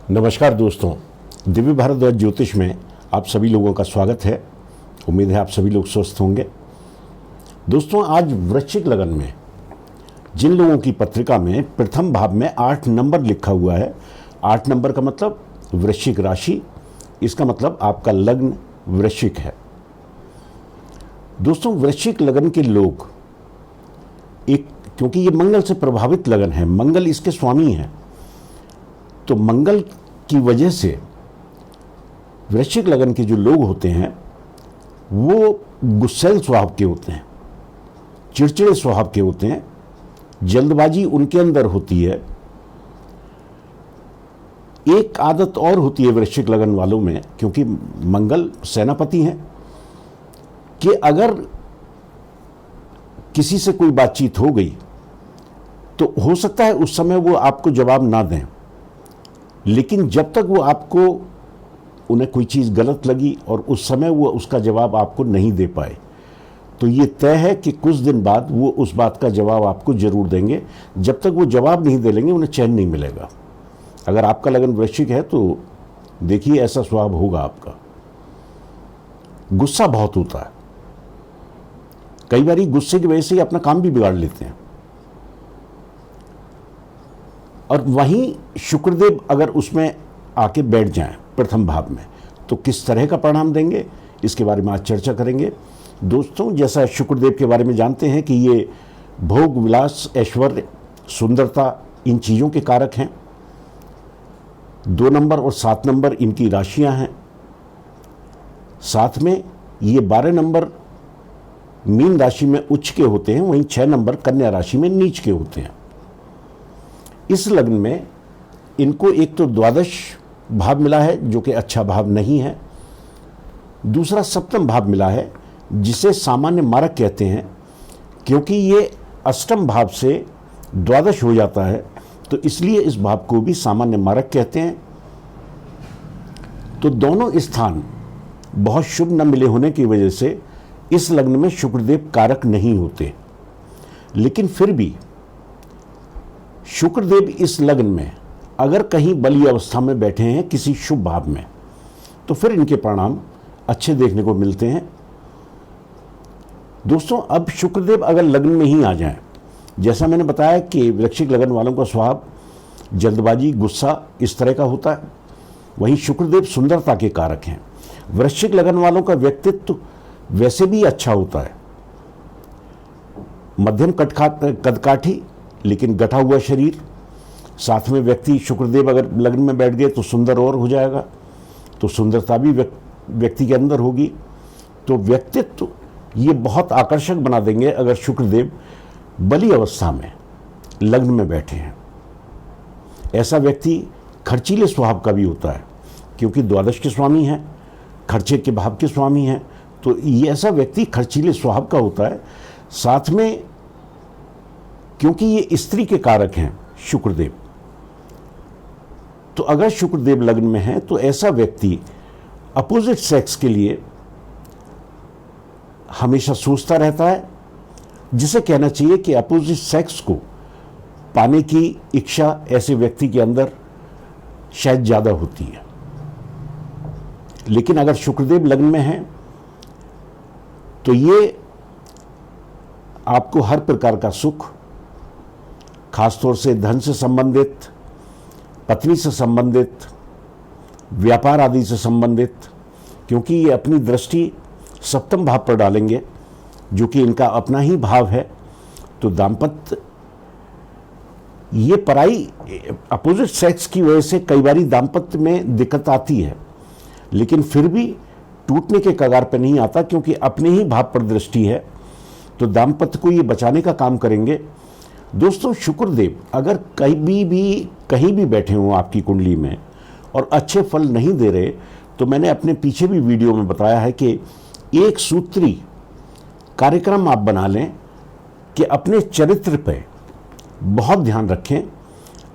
नमस्कार दोस्तों, दिव्य भारद्वाज ज्योतिष में आप सभी लोगों का स्वागत है। उम्मीद है आप सभी लोग स्वस्थ होंगे। दोस्तों, आज वृश्चिक लगन में जिन लोगों की पत्रिका में प्रथम भाव में 8 नंबर लिखा हुआ है, 8 नंबर का मतलब वृश्चिक राशि, इसका मतलब आपका लग्न वृश्चिक है। दोस्तों, वृश्चिक लगन के लोग क्योंकि ये मंगल से प्रभावित लगन है, मंगल इसके स्वामी हैं, तो मंगल की वजह से वृश्चिक लगन के जो लोग होते हैं वो गुस्सैल स्वभाव के होते हैं, चिड़चिड़े स्वभाव के होते हैं, जल्दबाजी उनके अंदर होती है। एक आदत और होती है वृश्चिक लगन वालों में, क्योंकि मंगल सेनापति हैं, कि अगर किसी से कोई बातचीत हो गई तो हो सकता है उस समय वो आपको जवाब ना दें, लेकिन जब तक वो आपको उन्हें कोई चीज़ गलत लगी और उस समय वो उसका जवाब आपको नहीं दे पाए, तो ये तय है कि कुछ दिन बाद वो उस बात का जवाब आपको ज़रूर देंगे। जब तक वो जवाब नहीं दे लेंगे उन्हें चैन नहीं मिलेगा। अगर आपका लगन वृश्चिक है तो देखिए ऐसा स्वभाव होगा आपका। गुस्सा बहुत होता है, कई बार गुस्से की वजह से ही अपना काम भी बिगाड़ लेते हैं। और वहीं शुक्रदेव अगर उसमें आके बैठ जाएं प्रथम भाव में, तो किस तरह का परिणाम देंगे, इसके बारे में आज चर्चा करेंगे। दोस्तों, जैसा शुक्रदेव के बारे में जानते हैं कि ये भोग विलास, ऐश्वर्य, सुंदरता, इन चीज़ों के कारक हैं। 2 नंबर और 7 नंबर इनकी राशियां हैं। साथ में ये 12 नंबर मीन राशि में उच्च के होते हैं, वहीं 6 नंबर कन्या राशि में नीच के होते हैं। इस लग्न में इनको एक तो द्वादश भाव मिला है जो कि अच्छा भाव नहीं है, दूसरा सप्तम भाव मिला है जिसे सामान्य मारक कहते हैं, क्योंकि ये अष्टम भाव से द्वादश हो जाता है, तो इसलिए इस भाव को भी सामान्य मारक कहते हैं। तो दोनों स्थान बहुत शुभ न मिले होने की वजह से इस लग्न में शुक्रदेव कारक नहीं होते, लेकिन फिर भी शुक्रदेव इस लग्न में अगर कहीं बली अवस्था में बैठे हैं किसी शुभ भाव में, तो फिर इनके परिणाम अच्छे देखने को मिलते हैं। दोस्तों, अब शुक्रदेव अगर लग्न में ही आ जाएं, जैसा मैंने बताया कि वृश्चिक लगन वालों का स्वभाव जल्दबाजी, गुस्सा इस तरह का होता है, वहीं शुक्रदेव सुंदरता के कारक हैं। वृश्चिक लगन वालों का व्यक्तित्व वैसे भी अच्छा होता है, मध्यम कदकाठी लेकिन गठा हुआ शरीर। साथ में व्यक्ति शुक्रदेव अगर लग्न में बैठ गए तो सुंदर और हो जाएगा, तो सुंदरता भी व्यक्ति के अंदर होगी। तो व्यक्तित्व ये बहुत आकर्षक बना देंगे अगर शुक्रदेव बली अवस्था में लग्न में बैठे हैं। ऐसा व्यक्ति खर्चीले स्वभाव का भी होता है, क्योंकि द्वादश के स्वामी हैं, खर्चे के भाव के स्वामी हैं, तो ये ऐसा व्यक्ति खर्चीले स्वभाव का होता है। साथ में क्योंकि ये स्त्री के कारक हैं शुक्रदेव, तो अगर शुक्रदेव लग्न में है तो ऐसा व्यक्ति अपोजिट सेक्स के लिए हमेशा सोचता रहता है, जिसे कहना चाहिए कि अपोजिट सेक्स को पाने की इच्छा ऐसे व्यक्ति के अंदर शायद ज़्यादा होती है। लेकिन अगर शुक्रदेव लग्न में है तो ये आपको हर प्रकार का सुख, खासतौर से धन से संबंधित, पत्नी से संबंधित, व्यापार आदि से संबंधित, क्योंकि ये अपनी दृष्टि सप्तम भाव पर डालेंगे जो कि इनका अपना ही भाव है, तो दाम्पत्य ये पराई अपोजिट सेक्स की वजह से कई बार दाम्पत्य में दिक्कत आती है, लेकिन फिर भी टूटने के कगार पर नहीं आता, क्योंकि अपने ही भाव पर दृष्टि है, तो दाम्पत्य को ये बचाने का काम करेंगे। दोस्तों, शुक्रदेव अगर कहीं भी बैठे हों आपकी कुंडली में और अच्छे फल नहीं दे रहे, तो मैंने अपने पीछे भी वीडियो में बताया है कि एक सूत्री कार्यक्रम आप बना लें कि अपने चरित्र पे बहुत ध्यान रखें।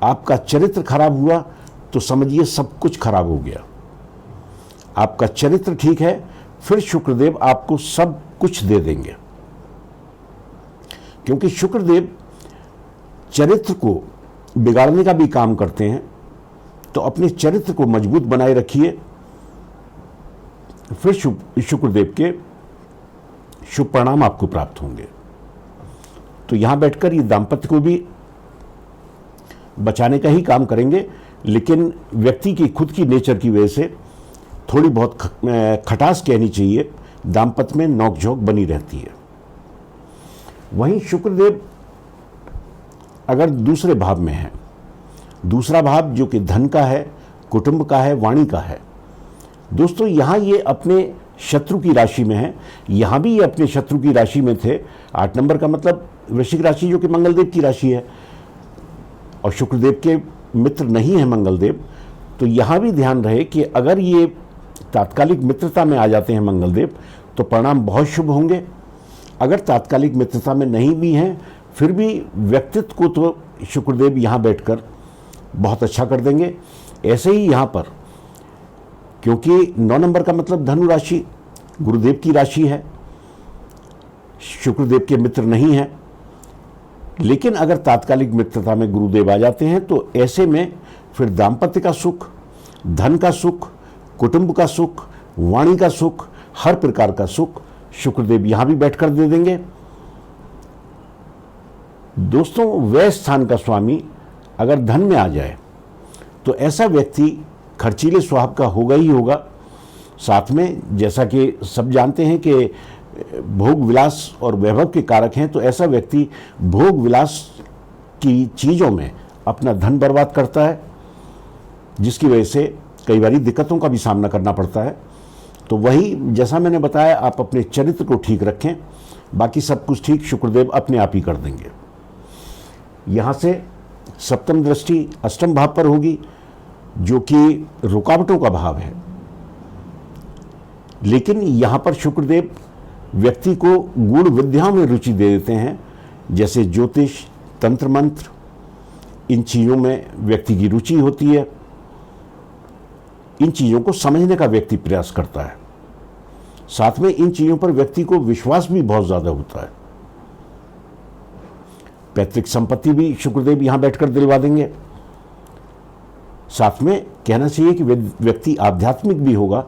आपका चरित्र खराब हुआ तो समझिए सब कुछ खराब हो गया। आपका चरित्र ठीक है, फिर शुक्रदेव आपको सब कुछ दे देंगे, क्योंकि शुक्रदेव चरित्र को बिगाड़ने का भी काम करते हैं तो अपने चरित्र को मजबूत बनाए रखिए, फिर शुक्रदेव के शुभ परिणाम आपको प्राप्त होंगे। तो यहां बैठकर ये दाम्पत्य को भी बचाने का ही काम करेंगे, लेकिन व्यक्ति की खुद की नेचर की वजह से थोड़ी बहुत खटास कहनी चाहिए, दाम्पत्य में नोकझोंक बनी रहती है। वहीं शुक्रदेव अगर दूसरे भाव में है, दूसरा भाव जो कि धन का है, कुटुंब का है, वाणी का है, दोस्तों यहां ये अपने शत्रु की राशि में है। यहां भी ये अपने शत्रु की राशि में थे। 8 नंबर का मतलब वृश्चिक राशि जो कि मंगलदेव की राशि है, और शुक्रदेव के मित्र नहीं है मंगलदेव। तो यहां भी ध्यान रहे कि अगर ये तात्कालिक मित्रता में आ जाते हैं मंगलदेव तो परिणाम बहुत शुभ होंगे। अगर तात्कालिक मित्रता में नहीं भी हैं फिर भी व्यक्तित्व को तो शुक्रदेव यहां बैठकर बहुत अच्छा कर देंगे। ऐसे ही यहां पर, क्योंकि 9 नंबर का मतलब धनु राशि गुरुदेव की राशि है, शुक्रदेव के मित्र नहीं है, लेकिन अगर तात्कालिक मित्रता में गुरुदेव आ जाते हैं तो ऐसे में फिर दाम्पत्य का सुख, धन का सुख, कुटुंब का सुख, वाणी का सुख, हर प्रकार का सुख शुक्रदेव यहां भी बैठकर दे देंगे। दोस्तों व्यय स्थान का स्वामी अगर धन में आ जाए तो ऐसा व्यक्ति खर्चीले स्वभाव का होगा ही होगा। साथ में जैसा कि सब जानते हैं कि भोग विलास और वैभव के कारक हैं, तो ऐसा व्यक्ति भोग विलास की चीज़ों में अपना धन बर्बाद करता है, जिसकी वजह से कई बार दिक्कतों का भी सामना करना पड़ता है। तो वही जैसा मैंने बताया, आप अपने चरित्र को ठीक रखें, बाकी सब कुछ ठीक शुक्रदेव अपने आप ही कर देंगे। यहाँ से सप्तम दृष्टि अष्टम भाव पर होगी जो कि रुकावटों का भाव है, लेकिन यहाँ पर शुक्रदेव व्यक्ति को गूढ़ विद्याओं में रुचि दे देते हैं, जैसे ज्योतिष, तंत्र मंत्र, इन चीज़ों में व्यक्ति की रुचि होती है। इन चीज़ों को समझने का व्यक्ति प्रयास करता है। साथ में इन चीज़ों पर व्यक्ति को विश्वास भी बहुत ज़्यादा होता है। पैतृक संपत्ति भी शुक्रदेव यहां बैठकर दिलवा देंगे। साथ में कहना चाहिए कि व्यक्ति आध्यात्मिक भी होगा।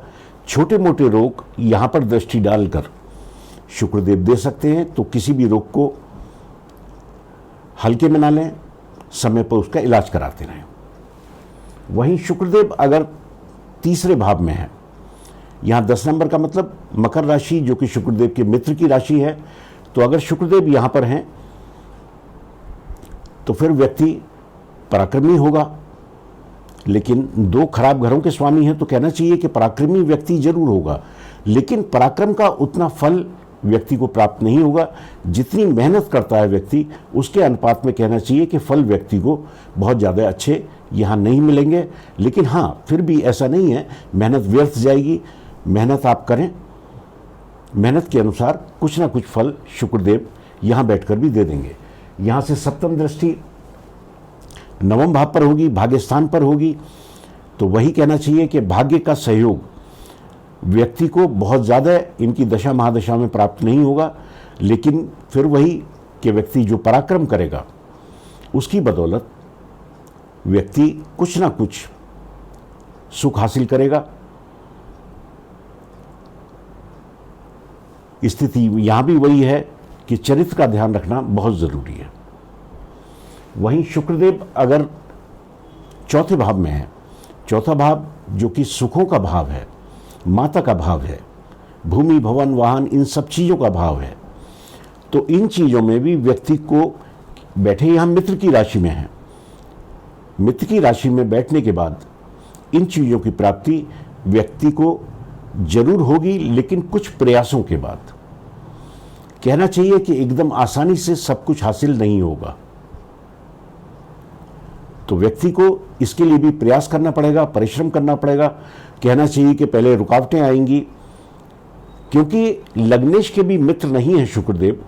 छोटे मोटे रोग यहां पर दृष्टि डालकर शुक्रदेव दे सकते हैं, तो किसी भी रोग को हल्के में ना लें, समय पर उसका इलाज कराते रहें। वहीं शुक्रदेव अगर तीसरे भाव में है, यहां 10 नंबर का मतलब मकर राशि जो कि शुक्रदेव के मित्र की राशि है, तो अगर शुक्रदेव यहां पर हैं तो फिर व्यक्ति पराक्रमी होगा। लेकिन 2 खराब घरों के स्वामी हैं, तो कहना चाहिए कि पराक्रमी व्यक्ति जरूर होगा, लेकिन पराक्रम का उतना फल व्यक्ति को प्राप्त नहीं होगा। जितनी मेहनत करता है व्यक्ति, उसके अनुपात में कहना चाहिए कि फल व्यक्ति को बहुत ज़्यादा अच्छे यहाँ नहीं मिलेंगे। लेकिन हाँ, फिर भी ऐसा नहीं है मेहनत व्यर्थ जाएगी। मेहनत आप करें, मेहनत के अनुसार कुछ ना कुछ फल शुक्रदेव यहाँ बैठकर भी दे देंगे। यहाँ से सप्तम दृष्टि नवम भाव पर होगी, भाग्य स्थान पर होगी, तो वही कहना चाहिए कि भाग्य का सहयोग व्यक्ति को बहुत ज़्यादा इनकी दशा महादशा में प्राप्त नहीं होगा। लेकिन फिर वही कि व्यक्ति जो पराक्रम करेगा उसकी बदौलत व्यक्ति कुछ ना कुछ सुख हासिल करेगा। स्थिति यहाँ भी वही है कि चरित्र का ध्यान रखना बहुत ज़रूरी है। वहीं शुक्रदेव अगर चौथे भाव में है, चौथा भाव जो कि सुखों का भाव है, माता का भाव है, भूमि भवन वाहन इन सब चीज़ों का भाव है, तो इन चीज़ों में भी व्यक्ति को बैठे यहाँ मित्र की राशि में है, मित्र की राशि में बैठने के बाद इन चीज़ों की प्राप्ति व्यक्ति को जरूर होगी, लेकिन कुछ प्रयासों के बाद। कहना चाहिए कि एकदम आसानी से सब कुछ हासिल नहीं होगा, तो व्यक्ति को इसके लिए भी प्रयास करना पड़ेगा, परिश्रम करना पड़ेगा। कहना चाहिए कि पहले रुकावटें आएंगी, क्योंकि लग्नेश के भी मित्र नहीं है शुक्रदेव,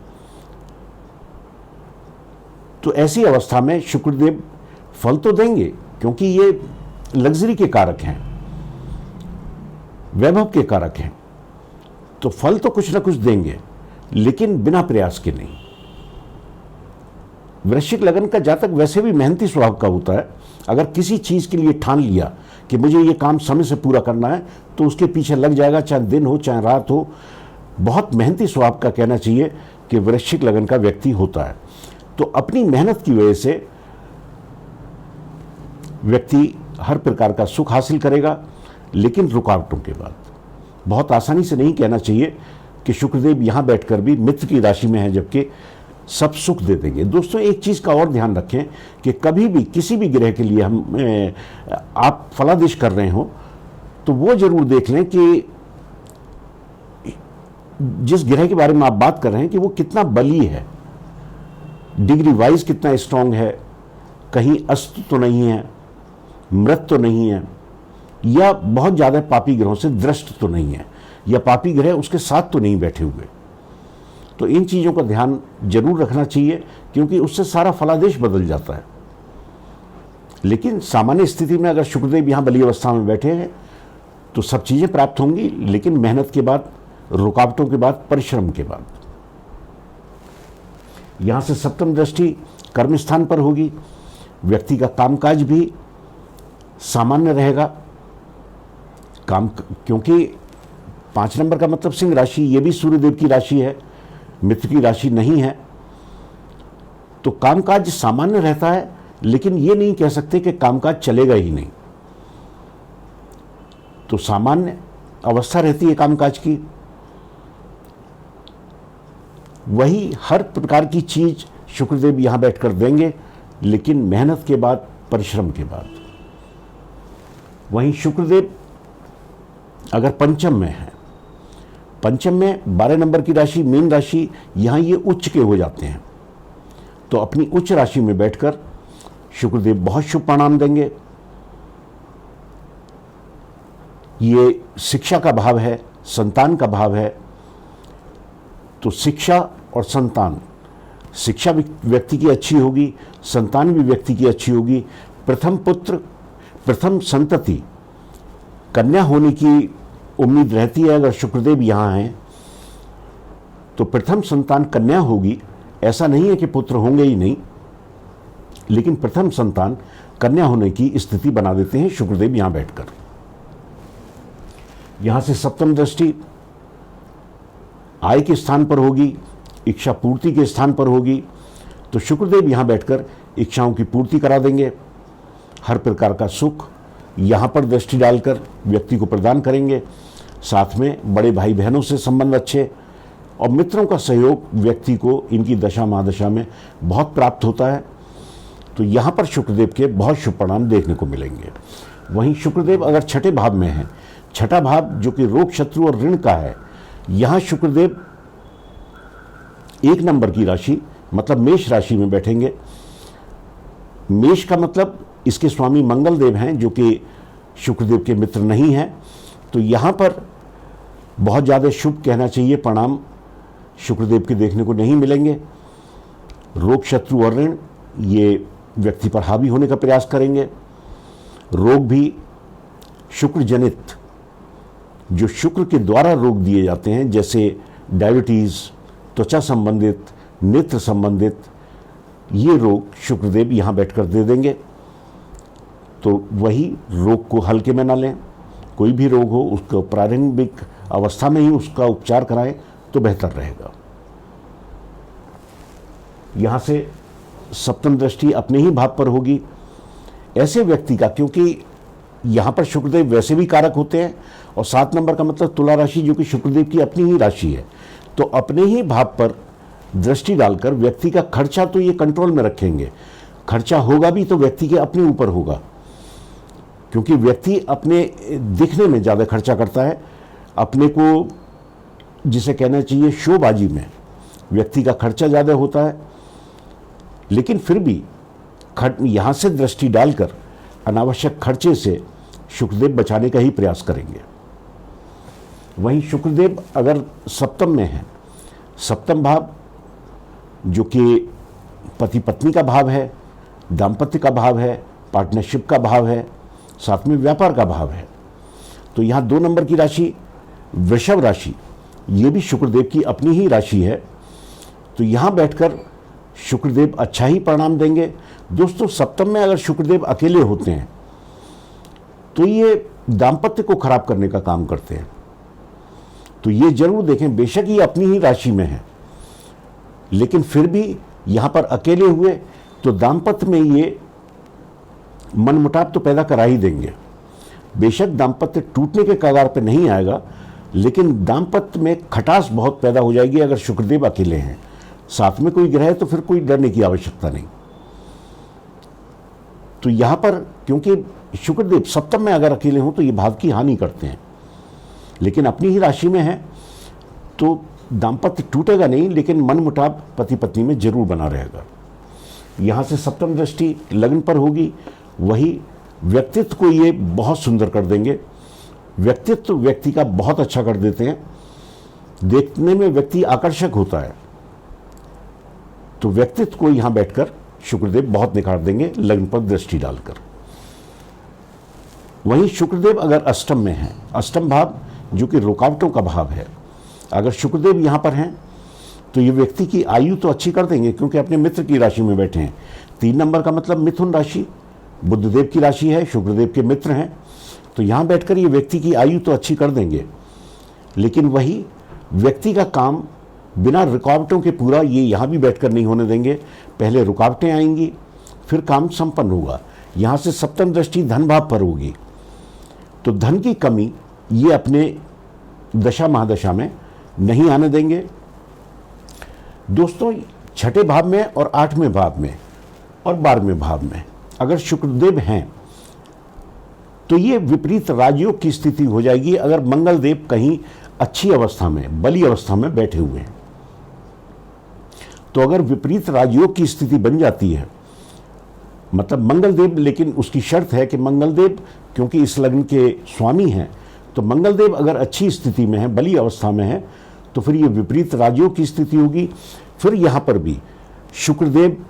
तो ऐसी अवस्था में शुक्रदेव फल तो देंगे, क्योंकि ये लग्जरी के कारक हैं, वैभव के कारक हैं, तो फल तो कुछ ना कुछ देंगे, लेकिन बिना प्रयास के नहीं। वृश्चिक लगन का जातक वैसे भी मेहनती स्वभाव का होता है। अगर किसी चीज़ के लिए ठान लिया कि मुझे ये काम समय से पूरा करना है तो उसके पीछे लग जाएगा, चाहे दिन हो चाहे रात हो। बहुत मेहनती स्वभाव का कहना चाहिए कि वृश्चिक लगन का व्यक्ति होता है। तो अपनी मेहनत की वजह से व्यक्ति हर प्रकार का सुख हासिल करेगा, लेकिन रुकावटों के बाद। बहुत आसानी से नहीं कहना चाहिए कि शुक्रदेव यहाँ बैठकर भी मित्र की राशि में है जबकि सब सुख दे देंगे। दोस्तों, एक चीज़ का और ध्यान रखें कि कभी भी किसी भी ग्रह के लिए आप फलादेश कर रहे हो तो वो जरूर देख लें कि जिस ग्रह के बारे में आप बात कर रहे हैं कि वो कितना बली है, डिग्री वाइज कितना स्ट्रांग है, कहीं अस्त तो नहीं है, मृत तो नहीं है, या बहुत ज़्यादा पापी ग्रहों से दृष्ट तो नहीं है, या पापी ग्रह उसके साथ तो नहीं बैठे हुए। तो इन चीज़ों का ध्यान जरूर रखना चाहिए क्योंकि उससे सारा फलादेश बदल जाता है। लेकिन सामान्य स्थिति में अगर शुक्रदेव यहाँ बली अवस्था में बैठे हैं तो सब चीज़ें प्राप्त होंगी, लेकिन मेहनत के बाद, रुकावटों के बाद, परिश्रम के बाद। यहाँ से सप्तम दृष्टि कर्म स्थान पर होगी। व्यक्ति का कामकाज भी सामान्य रहेगा। क्योंकि 5 नंबर का मतलब सिंह राशि, ये भी सूर्यदेव की राशि है, मित्र की राशि नहीं है। तो कामकाज सामान्य रहता है, लेकिन ये नहीं कह सकते कि कामकाज चलेगा ही नहीं। तो सामान्य अवस्था रहती है कामकाज की। वही हर प्रकार की चीज शुक्रदेव यहां बैठकर देंगे, लेकिन मेहनत के बाद, परिश्रम के बाद। वहीं शुक्रदेव अगर पंचम में है, पंचम में 12 नंबर की राशि मीन राशि, यहां ये उच्च के हो जाते हैं। तो अपनी उच्च राशि में बैठकर शुक्रदेव बहुत शुभ परिणाम देंगे। ये शिक्षा का भाव है, संतान का भाव है। तो शिक्षा और संतान, शिक्षा भी व्यक्ति की अच्छी होगी, संतान भी व्यक्ति की अच्छी होगी। प्रथम पुत्र, प्रथम संतति, कन्या होने की उम्मीद रहती है। अगर शुक्रदेव यहाँ हैं तो प्रथम संतान कन्या होगी। ऐसा नहीं है कि पुत्र होंगे ही नहीं, लेकिन प्रथम संतान कन्या होने की स्थिति बना देते हैं शुक्रदेव यहाँ बैठकर। यहाँ से सप्तम दृष्टि आय के स्थान पर होगी, इच्छा पूर्ति के स्थान पर होगी। तो शुक्रदेव यहाँ बैठकर इच्छाओं की पूर्ति करा देंगे। हर प्रकार का सुख यहाँ पर दृष्टि डालकर व्यक्ति को प्रदान करेंगे। साथ में बड़े भाई बहनों से संबंध अच्छे और मित्रों का सहयोग व्यक्ति को इनकी दशा महादशा में बहुत प्राप्त होता है। तो यहाँ पर शुक्रदेव के बहुत शुभ परिणाम देखने को मिलेंगे। वहीं शुक्रदेव अगर छठे भाव में है, छठा भाव जो कि रोग, शत्रु और ऋण का है, यहाँ शुक्रदेव 1 नंबर की राशि मतलब मेष राशि में बैठेंगे। मेष का मतलब इसके स्वामी मंगल देव हैं जो कि शुक्रदेव के मित्र नहीं हैं। तो यहाँ पर बहुत ज़्यादा शुभ कहना चाहिए परिणाम शुक्रदेव के देखने को नहीं मिलेंगे। रोग, शत्रु और ऋण ये व्यक्ति पर हावी होने का प्रयास करेंगे। रोग भी शुक्र जनित, जो शुक्र के द्वारा रोग दिए जाते हैं, जैसे डायबिटीज़, त्वचा संबंधित, नेत्र संबंधित, ये रोग शुक्रदेव यहाँ बैठकर दे देंगे। तो वही रोग को हल्के में ना लें। कोई भी रोग हो उसको प्रारंभिक अवस्था में ही उसका उपचार कराएं तो बेहतर रहेगा। यहाँ से सप्तम दृष्टि अपने ही भाव पर होगी। ऐसे व्यक्ति का, क्योंकि यहाँ पर शुक्रदेव वैसे भी कारक होते हैं और 7 नंबर का मतलब तुला राशि जो कि शुक्रदेव की अपनी ही राशि है, तो अपने ही भाव पर दृष्टि डालकर व्यक्ति का खर्चा तो ये कंट्रोल में रखेंगे। खर्चा होगा भी तो व्यक्ति के अपने ऊपर होगा, क्योंकि व्यक्ति अपने दिखने में ज़्यादा खर्चा करता है। अपने को जिसे कहना चाहिए शोबाजी में व्यक्ति का खर्चा ज़्यादा होता है, लेकिन फिर भी यहाँ से दृष्टि डालकर अनावश्यक खर्चे से शुक्रदेव बचाने का ही प्रयास करेंगे। वहीं शुक्रदेव अगर सप्तम में है, सप्तम भाव जो कि पति पत्नी का भाव है, दाम्पत्य का भाव है, पार्टनरशिप का भाव है, साथ में व्यापार का भाव है। तो यहाँ 2 नंबर की राशि वृषभ राशि, ये भी शुक्रदेव की अपनी ही राशि है। तो यहाँ बैठकर शुक्रदेव अच्छा ही परिणाम देंगे। दोस्तों, सप्तम में अगर शुक्रदेव अकेले होते हैं तो ये दाम्पत्य को खराब करने का काम करते हैं। तो ये जरूर देखें, बेशक ये अपनी ही राशि में है, लेकिन फिर भी यहां पर अकेले हुए तो दाम्पत्य में ये मनमुटाव तो पैदा करा ही देंगे। बेशक दाम्पत्य टूटने के कगार पे नहीं आएगा, लेकिन दाम्पत्य में खटास बहुत पैदा हो जाएगी अगर शुक्रदेव अकेले हैं। साथ में कोई ग्रह है तो फिर कोई डरने की आवश्यकता नहीं। तो यहां पर क्योंकि शुक्रदेव सप्तम में अगर अकेले हों तो ये भाव की हानि करते हैं, लेकिन अपनी ही राशि में है तो दाम्पत्य टूटेगा नहीं, लेकिन मनमुटाव पति पत्नी में जरूर बना रहेगा। यहां से सप्तम दृष्टि लग्न पर होगी, वही व्यक्तित्व को ये बहुत सुंदर कर देंगे। व्यक्तित्व व्यक्ति का बहुत अच्छा कर देते हैं, देखने में व्यक्ति आकर्षक होता है, तो व्यक्तित्व को यहां बैठकर शुक्रदेव बहुत निखार देंगे लग्न पर दृष्टि डालकर। वहीं शुक्रदेव अगर अष्टम में है, अष्टम भाव जो कि रुकावटों का भाव है, अगर शुक्रदेव यहां पर हैं तो ये व्यक्ति की आयु तो अच्छी कर देंगे, क्योंकि अपने मित्र की राशि में बैठे हैं। 3 नंबर का मतलब मिथुन राशि बुधदेव की राशि है, शुक्रदेव के मित्र हैं, तो यहां बैठकर ये व्यक्ति की आयु तो अच्छी कर देंगे, लेकिन वही व्यक्ति का काम बिना रुकावटों के पूरा ये यहां भी बैठकर नहीं होने देंगे। पहले रुकावटें आएंगी, फिर काम संपन्न होगा। यहां से सप्तम दृष्टि धन भाव पर होगी, तो धन की कमी ये अपने दशा महादशा में नहीं आने देंगे। दोस्तों, छठे भाव में और 8वें भाव में और 12वें भाव में अगर शुक्रदेव हैं तो ये विपरीत राजयोग की स्थिति हो जाएगी अगर मंगल देव कहीं अच्छी अवस्था में, बली अवस्था में बैठे हुए हैं। तो अगर विपरीत राजयोग की स्थिति बन जाती है, मतलब मंगल देव, लेकिन उसकी शर्त है कि मंगल देव क्योंकि इस लग्न के स्वामी हैं, तो मंगल देव अगर अच्छी स्थिति में है, बली अवस्था में है, तो फिर ये विपरीत राजयोग की स्थिति होगी। फिर यहां पर भी शुक्रदेव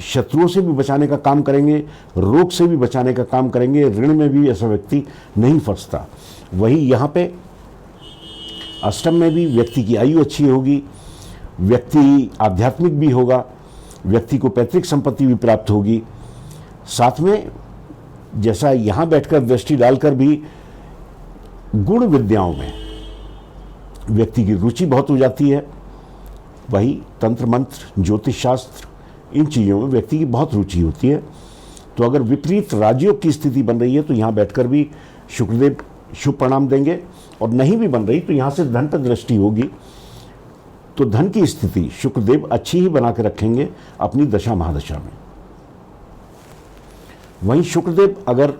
शत्रुओं से भी बचाने का काम करेंगे, रोग से भी बचाने का काम करेंगे, ऋण में भी ऐसा व्यक्ति नहीं फंसता। वही यहाँ पे अष्टम में भी व्यक्ति की आयु अच्छी होगी, व्यक्ति आध्यात्मिक भी होगा, व्यक्ति को पैतृक संपत्ति भी प्राप्त होगी। साथ में जैसा यहाँ बैठकर दृष्टि डालकर भी गुण विद्याओं में व्यक्ति की रुचि बहुत हो जाती है। वही तंत्र मंत्र, ज्योतिष शास्त्र, इन चीज़ों में व्यक्ति की बहुत रुचि होती है। तो अगर विपरीत राजयोग की स्थिति बन रही है तो यहाँ बैठकर भी शुक्रदेव शुभ परिणाम देंगे, और नहीं भी बन रही तो यहाँ से धन पर दृष्टि होगी, तो धन की स्थिति शुक्रदेव अच्छी ही बना के रखेंगे अपनी दशा महादशा में। वहीं शुक्रदेव अगर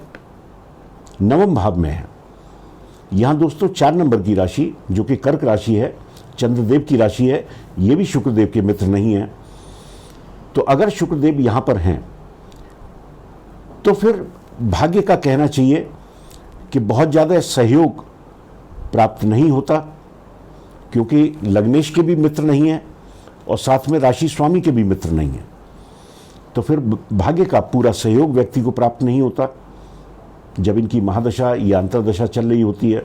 9वें भाव में है, यहाँ दोस्तों 4 नंबर की राशि जो कि कर्क राशि है, चंद्रदेव की राशि है, ये भी शुक्रदेव के मित्र नहीं है। तो अगर शुक्रदेव यहां पर हैं तो फिर भाग्य का कहना चाहिए कि बहुत ज़्यादा सहयोग प्राप्त नहीं होता, क्योंकि लग्नेश के भी मित्र नहीं हैं और साथ में राशि स्वामी के भी मित्र नहीं हैं। तो फिर भाग्य का पूरा सहयोग व्यक्ति को प्राप्त नहीं होता जब इनकी महादशा या अंतर्दशा चल रही होती है।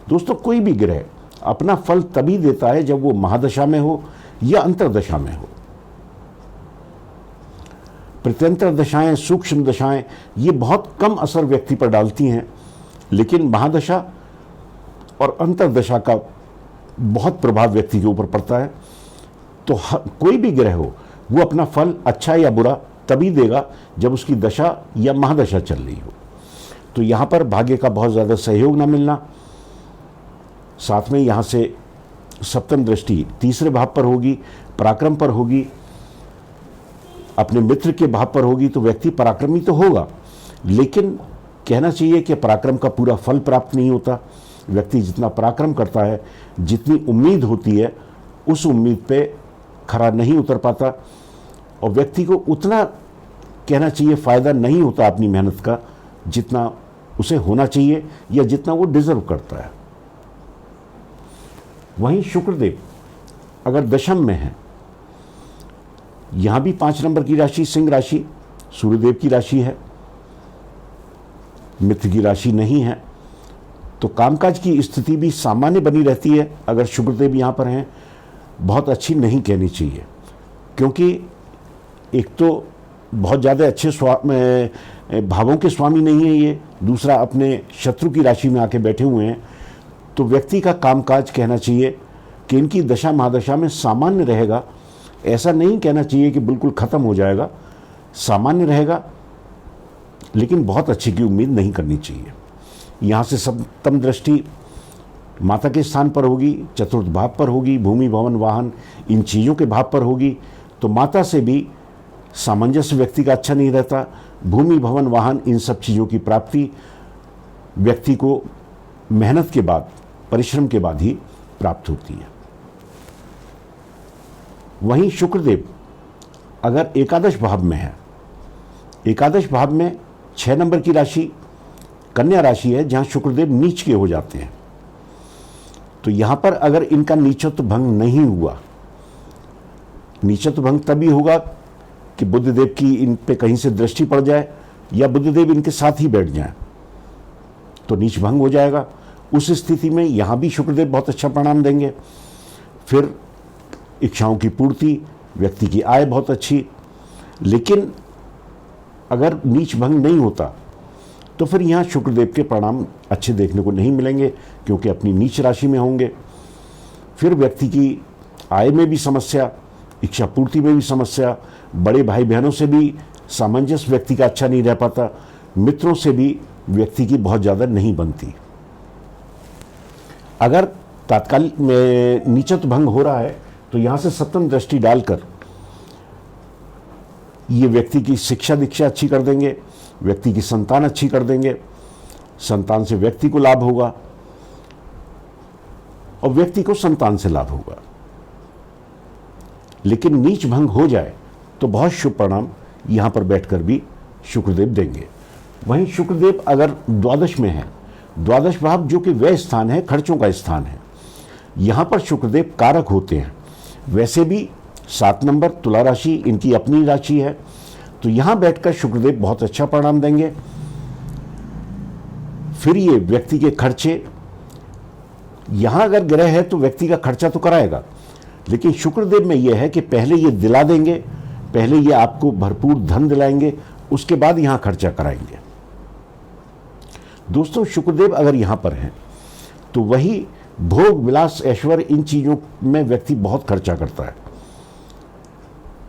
दोस्तों, कोई भी ग्रह अपना फल तभी देता है जब वो महादशा में हो या अंतर्दशा में हो। प्रत्यंतर दशाएं, सूक्ष्म दशाएं, ये बहुत कम असर व्यक्ति पर डालती हैं, लेकिन महादशा और अंतर्दशा का बहुत प्रभाव व्यक्ति के ऊपर पड़ता है। तो कोई भी ग्रह हो वो अपना फल अच्छा या बुरा तभी देगा जब उसकी दशा या महादशा चल रही हो। तो यहाँ पर भाग्य का बहुत ज़्यादा सहयोग ना मिलना, साथ में यहाँ से सप्तम दृष्टि तीसरे भाव पर होगी, पराक्रम पर होगी, अपने मित्र के भाव पर होगी, तो व्यक्ति पराक्रमी तो होगा, लेकिन कहना चाहिए कि पराक्रम का पूरा फल प्राप्त नहीं होता। व्यक्ति जितना पराक्रम करता है, जितनी उम्मीद होती है, उस उम्मीद पे खरा नहीं उतर पाता, और व्यक्ति को उतना कहना चाहिए फ़ायदा नहीं होता अपनी मेहनत का जितना उसे होना चाहिए या जितना वो डिजर्व करता है। वहीं शुक्रदेव अगर दशम में है, यहां भी 5 नंबर की राशि सिंह राशि सूर्यदेव की राशि है, मित्र की राशि नहीं है, तो कामकाज की स्थिति भी सामान्य बनी रहती है। अगर शुक्रदेव यहां पर हैं, बहुत अच्छी नहीं कहनी चाहिए, क्योंकि एक तो बहुत ज़्यादा अच्छे भावों के स्वामी नहीं है ये, दूसरा अपने शत्रु की राशि में आके बैठे हुए हैं। तो व्यक्ति का कामकाज कहना चाहिए कि इनकी दशा महादशा में सामान्य रहेगा, ऐसा नहीं कहना चाहिए कि बिल्कुल ख़त्म हो जाएगा, सामान्य रहेगा, लेकिन बहुत अच्छे की उम्मीद नहीं करनी चाहिए। यहाँ से सप्तम दृष्टि माता के स्थान पर होगी, चतुर्थ भाव पर होगी, भूमि भवन वाहन इन चीज़ों के भाव पर होगी। तो माता से भी सामंजस्य व्यक्ति का अच्छा नहीं रहता। भूमि भवन वाहन इन सब चीज़ों की प्राप्ति व्यक्ति को मेहनत के बाद, परिश्रम के बाद ही प्राप्त होती है। वहीं शुक्रदेव अगर एकादश भाव में है, एकादश भाव में 6 नंबर की राशि कन्या राशि है, जहां शुक्रदेव नीच के हो जाते हैं। तो यहां पर अगर इनका नीचत्व भंग नहीं हुआ, नीचत्व भंग तभी होगा कि बुधदेव की इन पे कहीं से दृष्टि पड़ जाए या बुधदेव इनके साथ ही बैठ जाए, तो नीच भंग हो जाएगा। उस स्थिति में यहां भी शुक्रदेव बहुत अच्छा परिणाम देंगे। फिर इच्छाओं की पूर्ति, व्यक्ति की आय बहुत अच्छी। लेकिन अगर नीच भंग नहीं होता तो फिर यहाँ शुक्रदेव के परिणाम अच्छे देखने को नहीं मिलेंगे, क्योंकि अपनी नीच राशि में होंगे। फिर व्यक्ति की आय में भी समस्या, इच्छा पूर्ति में भी समस्या, बड़े भाई बहनों से भी सामंजस्य व्यक्ति का अच्छा नहीं रह पाता, मित्रों से भी व्यक्ति की बहुत ज़्यादा नहीं बनती। अगर तात्कालिक में नीचत्व भंग हो रहा है तो यहाँ से सप्तम दृष्टि डालकर ये व्यक्ति की शिक्षा दीक्षा अच्छी कर देंगे, व्यक्ति की संतान अच्छी कर देंगे, संतान से व्यक्ति को लाभ होगा और व्यक्ति को संतान से लाभ होगा। लेकिन नीच भंग हो जाए तो बहुत शुभ परिणाम यहां पर बैठकर भी शुक्रदेव देंगे। वहीं शुक्रदेव अगर द्वादश में है, द्वादश भाव जो कि व्यय स्थान है, खर्चों का स्थान है, यहां पर शुक्रदेव कारक होते हैं। वैसे भी 7 नंबर तुला राशि इनकी अपनी राशि है, तो यहां बैठकर शुक्रदेव बहुत अच्छा परिणाम देंगे। फिर ये व्यक्ति के खर्चे, यहां अगर ग्रह है तो व्यक्ति का खर्चा तो कराएगा, लेकिन शुक्रदेव में यह है कि पहले ये दिला देंगे, पहले ये आपको भरपूर धन दिलाएंगे, उसके बाद यहां खर्चा कराएंगे। दोस्तों, शुक्रदेव अगर यहां पर हैं तो वही भोग विलास ऐश्वर्य इन चीजों में व्यक्ति बहुत खर्चा करता है,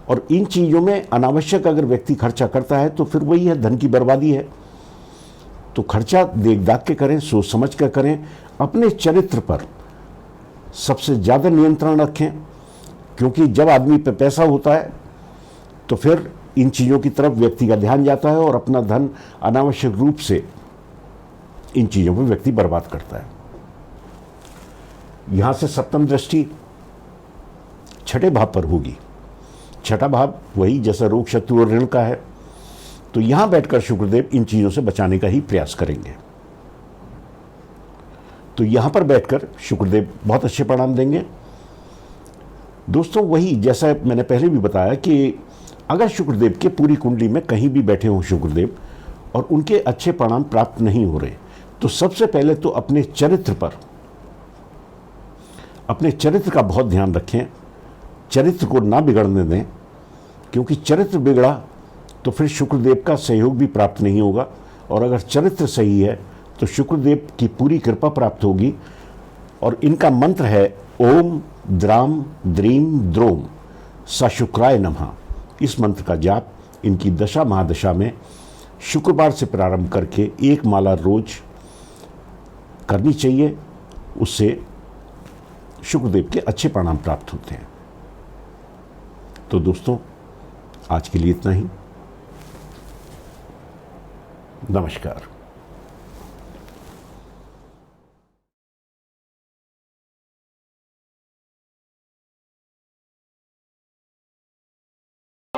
और इन चीजों में अनावश्यक अगर व्यक्ति खर्चा करता है तो फिर वही है, धन की बर्बादी है। तो खर्चा देख दाख के करें, सोच समझ कर करें, अपने चरित्र पर सबसे ज्यादा नियंत्रण रखें, क्योंकि जब आदमी पे पैसा होता है तो फिर इन चीजों की तरफ व्यक्ति का ध्यान जाता है और अपना धन अनावश्यक रूप से इन चीजों पर व्यक्ति बर्बाद करता है। यहां से सप्तम दृष्टि छठे भाव पर होगी। छठा भाव वही जैसा रोग शत्रु और ऋण का है, तो यहां बैठकर शुक्रदेव इन चीजों से बचाने का ही प्रयास करेंगे। तो यहां पर बैठकर शुक्रदेव बहुत अच्छे परिणाम देंगे। दोस्तों, वही जैसा मैंने पहले भी बताया कि अगर शुक्रदेव के पूरी कुंडली में कहीं भी बैठे हों शुक्रदेव और उनके अच्छे परिणाम प्राप्त नहीं हो रहे, तो सबसे पहले तो अपने चरित्र का बहुत ध्यान रखें, चरित्र को ना बिगड़ने दें, क्योंकि चरित्र बिगड़ा तो फिर शुक्रदेव का सहयोग भी प्राप्त नहीं होगा, और अगर चरित्र सही है तो शुक्रदेव की पूरी कृपा प्राप्त होगी। और इनका मंत्र है ओम द्राम द्रीम द्रोम सशुक्राय नमः। इस मंत्र का जाप इनकी दशा महादशा में शुक्रवार से प्रारंभ करके 1 माला रोज करनी चाहिए, उससे शुक्रदेव के अच्छे परिणाम प्राप्त होते हैं। तो दोस्तों, आज के लिए इतना ही। नमस्कार।